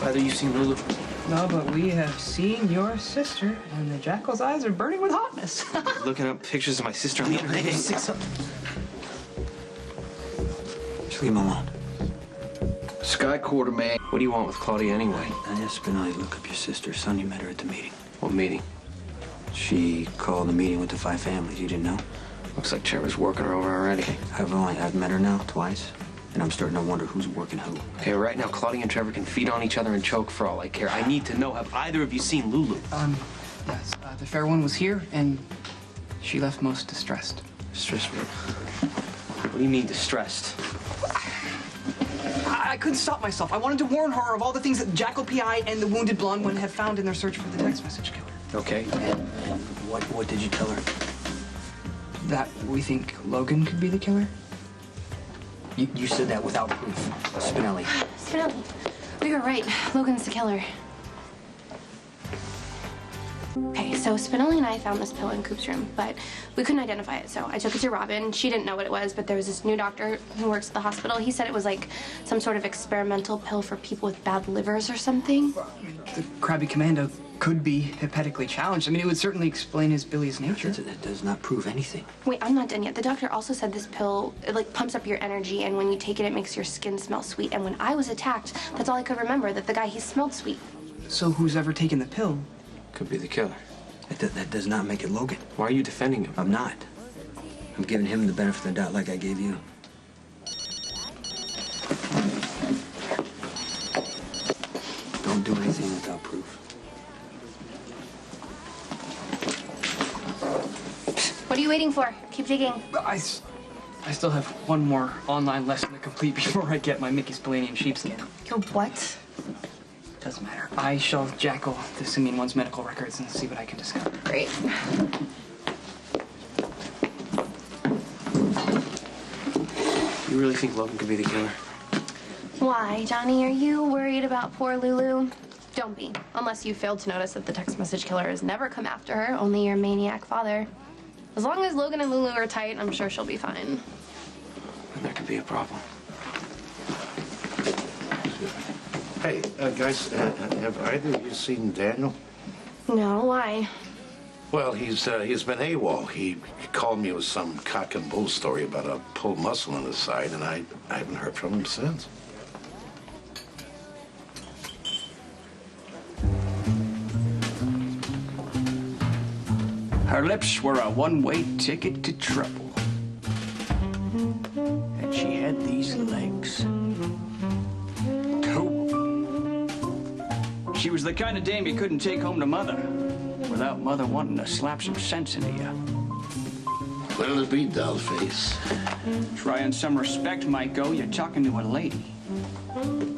Either you've seen Lulu. No, but we have seen your sister, and the jackal's eyes are burning with hotness. Looking up pictures of my sister on the internet. Just leave him alone. Sky Quarter, man. What do you want with Claudia anyway? I asked Spinelli to look up your sister. Son, you met her at the meeting. What meeting? She called a meeting with the 5 families. You didn't know? Looks like Trevor's working her over already. I've met her now twice, and I'm starting to wonder who's working who. Okay, right now, Claudia and Trevor can feed on each other and choke for all I care. I need to know, have either of you seen Lulu? Yes. The fair one was here, and she left most distressed. Distressed? What do you mean distressed? I couldn't stop myself. I wanted to warn her of all the things that Jackal P.I. and the wounded blonde one have found in their search for the text message killer. Okay. And what did you tell her? That we think Logan could be the killer. You said that without proof. Spinelli. Spinelli, we were right. Logan's the killer. Okay, so Spinelli and I found this pill in Coop's room, but we couldn't identify it, so I took it to Robin. She didn't know what it was, but there was this new doctor who works at the hospital. He said it was like some sort of experimental pill for people with bad livers or something. The Krabby Commando could be hepatically challenged. I mean, it would certainly explain his bilious nature. That does not prove anything. Wait, I'm not done yet. The doctor also said this pill, it like pumps up your energy, and when you take it, it makes your skin smell sweet. And when I was attacked, that's all I could remember, that the guy, he smelled sweet. So who's ever taken the pill? Could be the killer. That does not make it Logan. Why are you defending him? I'm not. I'm giving him the benefit of the doubt like I gave you. Don't do anything without proof. What are you waiting for? Keep digging. I still have one more online lesson to complete before I get my Mickey Spillanian sheepskin. Your what? Doesn't matter. I shall jackal the Simian One's medical records and see what I can discover. Great. You really think Logan could be the killer? Why, Johnny? Are you worried about poor Lulu? Don't be, unless you failed to notice that the text message killer has never come after her, only your maniac father. As long as Logan and Lulu are tight, I'm sure she'll be fine. And there could be a problem. Hey, guys, have either of you seen Daniel? No, why? Well, he's been AWOL. He called me with some cock and bull story about a pulled muscle in his side, and I haven't heard from him since. Her lips were a one-way ticket to trouble. And she had these legs. She was the kind of dame you couldn't take home to Mother without Mother wanting to slap some sense into you. What'll it be, Dollface? Trying some respect, Maiko. You're talking to a lady.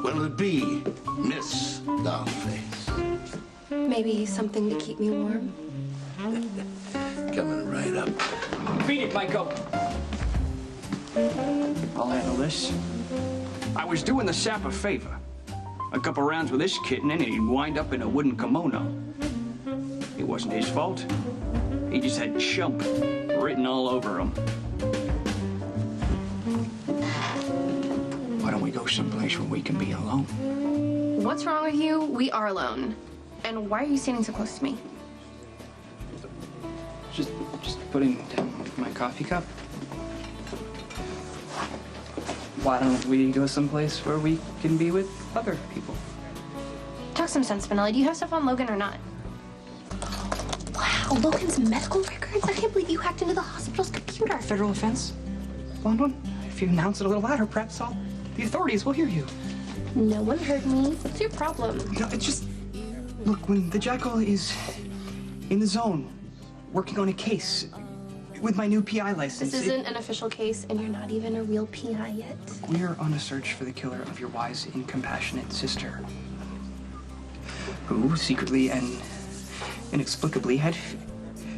What'll it be, Miss Dollface? Maybe something to keep me warm. Coming right up. Beat it, Maiko. I'll handle this. I was doing the sap a favor. A couple rounds with this kitten and he'd wind up in a wooden kimono. It wasn't his fault. He just had chump written all over him. Why don't we go someplace where we can be alone? What's wrong with you? We are alone. And why are you standing so close to me? Just putting down my coffee cup. Why don't we go someplace where we can be with other people? Talk some sense, Spinelli. Do you have stuff on Logan or not? Wow, Logan's medical records? I can't believe you hacked into the hospital's computer. Federal offense? Blonde one? If you announce it a little louder, perhaps the authorities will hear you. No one heard me. What's your problem? No, it's just... Look, when the jackal is in the zone, working on a case with my new PI license... This isn't an official case, and you're not even a real PI yet. We're on a search for the killer of your wise and compassionate sister, who secretly and inexplicably had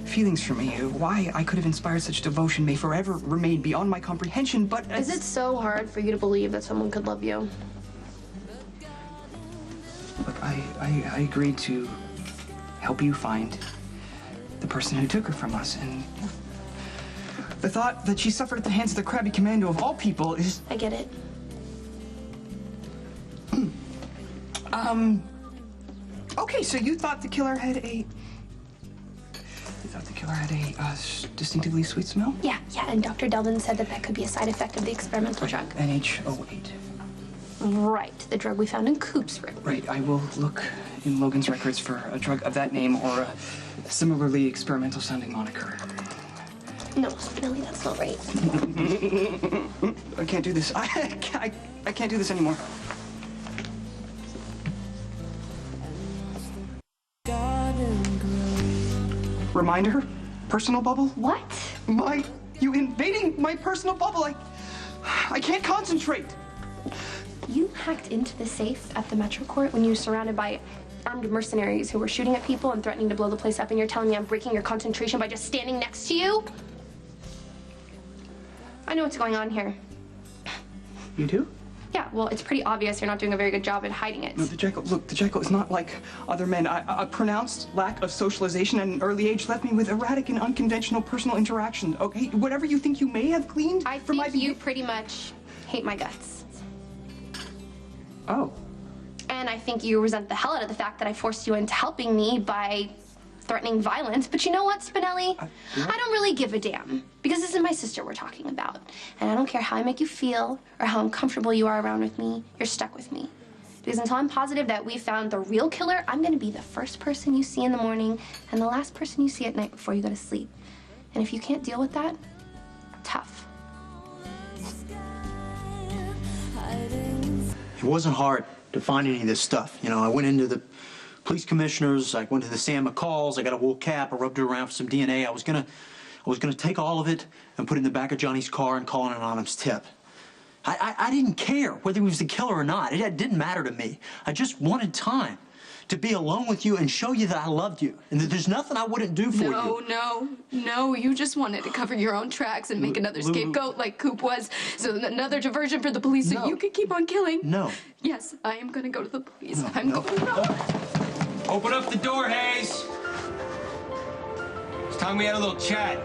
feelings for me. Why I could have inspired such devotion may forever remain beyond my comprehension, but... Is it so hard for you to believe that someone could love you? Look, I agreed to help you find the person who took her from us, and the thought that she suffered at the hands of the Krabby Commando of all people is... I get it. Okay, so you thought the killer had a... distinctively sweet smell? Yeah, and Dr. Delden said that could be a side effect of the experimental drug. NH08. Right, the drug we found in Coop's room. Right, I will look in Logan's records for a drug of that name or a similarly experimental sounding moniker. No, Spinelli, that's not right. I can't do this. I can't do this anymore. Reminder? Personal bubble? What? You invading my personal bubble. I can't concentrate. You hacked into the safe at the Metro Court when you were surrounded by armed mercenaries who were shooting at people and threatening to blow the place up, and you're telling me I'm breaking your concentration by just standing next to you? I know what's going on here. You do? Yeah, well, it's pretty obvious you're not doing a very good job at hiding it. No, the Jekyll is not like other men. A pronounced lack of socialization at an early age left me with erratic and unconventional personal interactions. Okay, whatever you think you may have gleaned from my... I think you pretty much hate my guts. Oh. And I think you resent the hell out of the fact that I forced you into helping me by threatening violence. But you know what, Spinelli? I don't really give a damn. Because this is my sister we're talking about. And I don't care how I make you feel or how uncomfortable you are around with me, you're stuck with me. Because until I'm positive that we found the real killer, I'm gonna be the first person you see in the morning and the last person you see at night before you go to sleep. And if you can't deal with that, tough. It wasn't hard to find any of this stuff. You know, I went into the police commissioners, I went to the Sam McCalls, I got a wool cap, I rubbed it around for some DNA. I was gonna take all of it and put it in the back of Johnny's car and call an anonymous tip. I didn't care whether he was the killer or not. It didn't matter to me. I just wanted time to be alone with you and show you that I loved you and that there's nothing I wouldn't do for you. No, you just wanted to cover your own tracks and make another scapegoat like Coop was, so another diversion for the police so you could keep on killing. No. Yes, I am gonna go to the police. Open up the door, Hayes. It's time we had a little chat.